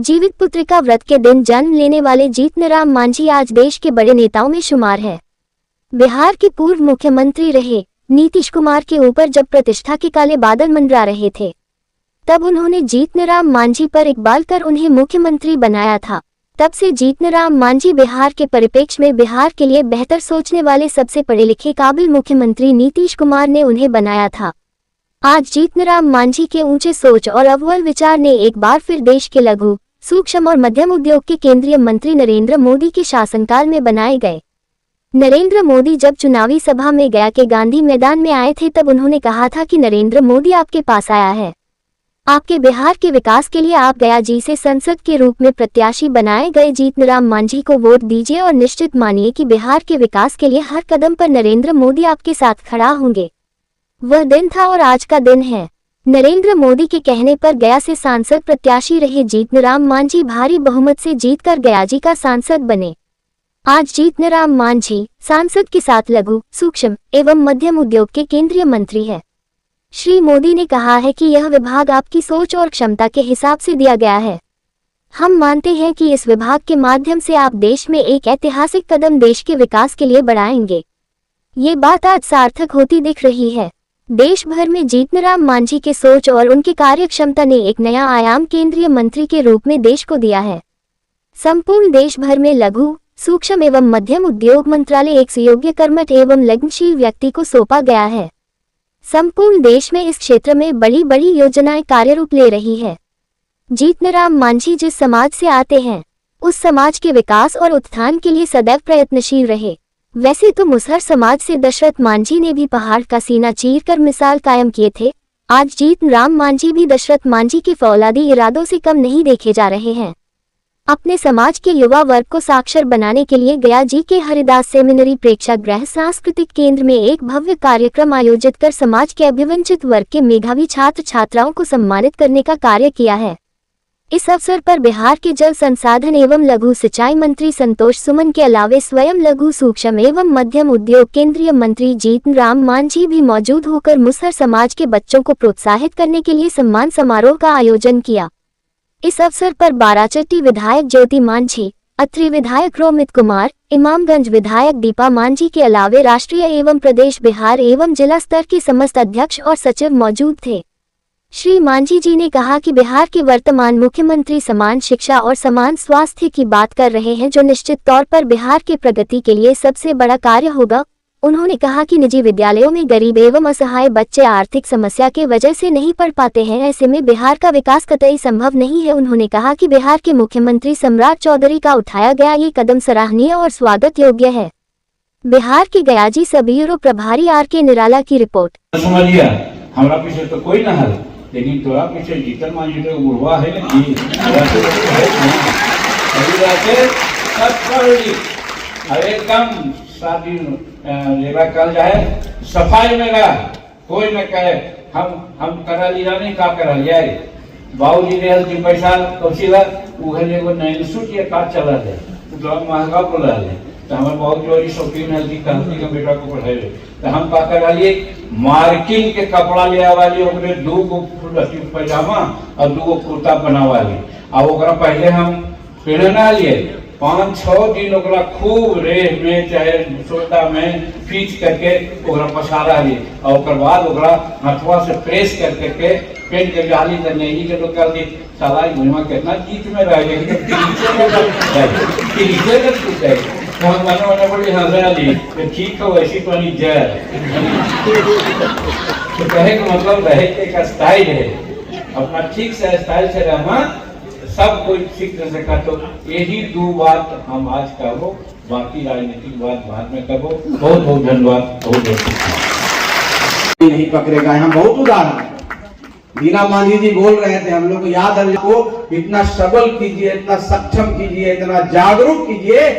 जीवित पुत्र का व्रत के दिन जन्म लेने वाले जीतनराम मांझी आज देश के बड़े नेताओं में शुमार है। बिहार के पूर्व मुख्यमंत्री रहे नीतीश कुमार के ऊपर जब प्रतिष्ठा के काले बादल मंडरा रहे थे, तब उन्होंने जीतनराम मांझी पर इकबाल कर उन्हें मुख्यमंत्री बनाया था। तब से जीतनराम मांझी बिहार के परिप्रेक्ष्य में बिहार के लिए बेहतर सोचने वाले सबसे पढ़े लिखे काबिल मुख्यमंत्री नीतीश कुमार ने उन्हें बनाया था। आज जीतनराम मांझी के ऊंचे सोच और अव्वल विचार ने एक बार फिर देश के लघु, सूक्ष्म और मध्यम उद्योग के केंद्रीय मंत्री नरेंद्र मोदी के शासनकाल में बनाए गए। नरेंद्र मोदी जब चुनावी सभा में गया के गांधी मैदान में आए थे, तब उन्होंने कहा था कि नरेंद्र मोदी आपके पास आया है, आपके बिहार के विकास के लिए आप गया जी से संसद के रूप में प्रत्याशी बनाए गए जीतनराम मांझी को वोट दीजिए और निश्चित मानिए कि बिहार के विकास के लिए हर कदम पर नरेंद्र मोदी आपके साथ खड़ा होंगे। वह दिन था और आज का दिन है। नरेंद्र मोदी के कहने पर गया से सांसद प्रत्याशी रहे जीतनराम मांझी भारी बहुमत से जीतकर गयाजी का सांसद बने। आज जीतनराम मांझी सांसद के साथ लघु, सूक्ष्म एवं मध्यम उद्योग के केंद्रीय मंत्री है। श्री मोदी ने कहा है कि यह विभाग आपकी सोच और क्षमता के हिसाब से दिया गया है। हम मानते हैं कि इस विभाग के माध्यम से आप देश में एक ऐतिहासिक कदम देश के विकास के लिए बढ़ाएंगे। ये बात आज सार्थक होती दिख रही है। देश भर में जीतनराम मांझी के सोच और उनकी कार्य क्षमता ने एक नया आयाम केंद्रीय मंत्री के रूप में देश को दिया है। संपूर्ण देश भर में लघु, सूक्ष्म एवं मध्यम उद्योग मंत्रालय एक सुयोग्य, कर्मठ एवं लगनशील व्यक्ति को सौंपा गया है। संपूर्ण देश में इस क्षेत्र में बड़ी बड़ी योजनाएं कार्यरूप ले रही है। जीतनराम मांझी जिस समाज से आते हैं, उस समाज के विकास और उत्थान के लिए सदैव प्रयत्नशील रहे। वैसे तो मुसहर समाज से दशरथ मांझी ने भी पहाड़ का सीना चीरकर मिसाल कायम किए थे। आज जीतनराम मांझी भी दशरथ मांझी के फौलादी इरादों से कम नहीं देखे जा रहे हैं। अपने समाज के युवा वर्ग को साक्षर बनाने के लिए गया जी के हरिदास सेमिनरी प्रेक्षागृह सांस्कृतिक केंद्र में एक भव्य कार्यक्रम आयोजित कर समाज के अभिवंचित वर्ग के मेधावी छात्र छात्राओं को सम्मानित करने का कार्य किया है। इस अवसर पर बिहार के जल संसाधन एवं लघु सिंचाई मंत्री संतोष सुमन के अलावे स्वयं लघु, सूक्ष्म एवं मध्यम उद्योग केंद्रीय मंत्री जीतनराम मांझी भी मौजूद होकर मुसहर समाज के बच्चों को प्रोत्साहित करने के लिए सम्मान समारोह का आयोजन किया। इस अवसर पर बाराचट्टी विधायक ज्योति मांझी, अत्रि विधायक रोमित कुमार, इमामगंज विधायक दीपा मांझी के अलावे राष्ट्रीय एवं प्रदेश, बिहार एवं जिला स्तर के समस्त अध्यक्ष और सचिव मौजूद थे। श्री मांझी जी ने कहा कि बिहार के वर्तमान मुख्यमंत्री समान शिक्षा और समान स्वास्थ्य की बात कर रहे हैं, जो निश्चित तौर पर बिहार के प्रगति के लिए सबसे बड़ा कार्य होगा। उन्होंने कहा कि निजी विद्यालयों में गरीब एवं असहाय बच्चे आर्थिक समस्या के वजह से नहीं पढ़ पाते हैं, ऐसे में बिहार का विकास कतई संभव नहीं है। उन्होंने कहा कि बिहार के मुख्यमंत्री सम्राट चौधरी का उठाया गया ये कदम सराहनीय और स्वागत योग्य है। बिहार के गयाजी सब ब्यूरो प्रभारी RK निराला की रिपोर्ट। हमारा पीछे तो कोई ना है, लेकिन तोरा पीछे जीतन मांझी तो बुढ़वा है एकदम शादी लेवा कर जाए सफाई में गया, कोई न कहे हम करा लिया नहीं, का करा लिया बाबूजी ने हल्दी पैसा कौशिला उहे एगो नैन सूट या का चला है तो महंगा बोला है। तो हमारे बहुत जोरी शौकीन हल्दी का बेटा को पढ़ाए, तो हम का करा लिए मार्किंग के कपड़ा ले वाली ओकरे 2 गो पैजामा और 2 गो कुर्ता बनावा ली। और ओकरा पहले हम पहना लिए 5-6 दिन ओकरा खूब रेह में चाहे सोटा में फीच करके ओकरा पसारा ली, और ओकर बाद ओकरा हथवा से प्रेस करके के पेंट के जाली त नहीं के तो कर दी। साला घुमा कितना जीत में रह गए तो हम मने बड़ी हंसा ली तो ठीक है, वैसी तो नहीं जाए तो कहे का मतलब रहे एक स्टाइल है, अपना ठीक से स्टाइल से रहना सब कोई सीख सका। तो यही 2 बात हम आज कहो, बाकी राजनीतिक बात बाद में कहो। बहुत बहुत धन्यवाद। बहुत नहीं पकड़ेगा। यहाँ बहुत उदाहरण दीना मांझी जी बोल रहे थे, हम लोग को याद है, को इतना सबल कीजिए, इतना सक्षम कीजिए, इतना जागरूक कीजिए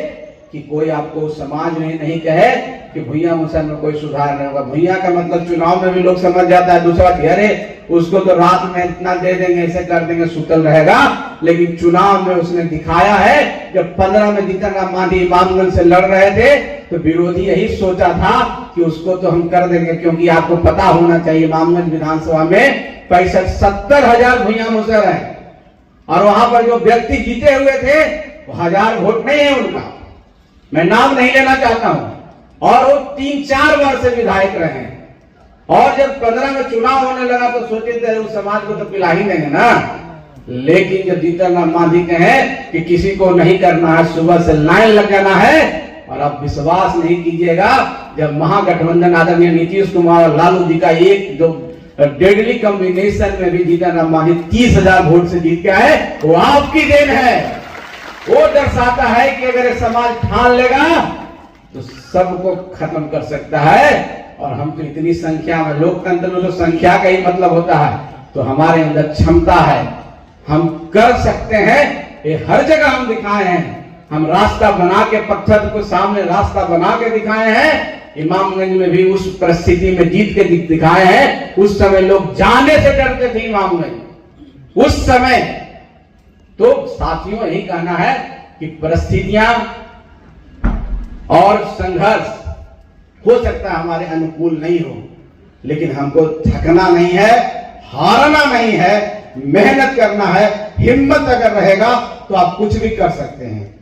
कि कोई आपको समाज में नहीं कहे कि भैया मुसहर में कोई सुधार नहीं होगा। भैया का मतलब चुनाव में भी लोग समझ जाता है। दूसरा अरे उसको तो रात में इतना दे देंगे, ऐसे कर देंगे, सुतल रहेगा। लेकिन चुनाव में उसने दिखाया है, जब 15 में जीतनराम मांझी इमामगंज से लड़ रहे थे तो विरोधी यही सोचा था कि उसको तो हम कर देंगे, क्योंकि आपको पता होना चाहिए इमामगंज विधानसभा में 65-70 हजार भैया मुसहर है। और वहां पर जो व्यक्ति जीते हुए थे वो 1000 वोट नहीं है उनका, मैं नाम नहीं लेना चाहता हूं, और वो 3-4 वर्ष से विधायक रहे हैं। और जब 15 में चुनाव होने लगा तो सोचे थे उस समाज को तो पिला ही देंगे ना, लेकिन जब जीतन राम मांझी कहे कि किसी को नहीं करना है, सुबह से लाइन लग जाना है, और अब विश्वास नहीं कीजिएगा, जब महागठबंधन आदरणीय नीतीश कुमार और लालू जी का एक जो डेडली कॉम्बिनेशन में भी जीतन राम मांझी 30,000 वोट से जीत गया है, वो आपकी देन है। वो दर्शाता है कि अगर समाज ठान लेगा तो सबको खत्म कर सकता है। और हम तो इतनी संख्या में, लोकतंत्र में तो संख्या का ही मतलब होता है, तो हमारे अंदर क्षमता है, हम कर सकते हैं। ये हर जगह हम दिखाए हैं, हम रास्ता बना के, पत्थर को सामने रास्ता बना के दिखाए हैं। इमामगंज में भी उस परिस्थिति में जीत के दिखाए हैं। उस समय लोग जाने से डरते थे इमामगंज उस समय। तो साथियों यही कहना है कि परिस्थितियां और संघर्ष हो सकता है हमारे अनुकूल नहीं हो, लेकिन हमको थकना नहीं है, हारना नहीं है, मेहनत करना है। हिम्मत अगर रहेगा तो आप कुछ भी कर सकते हैं।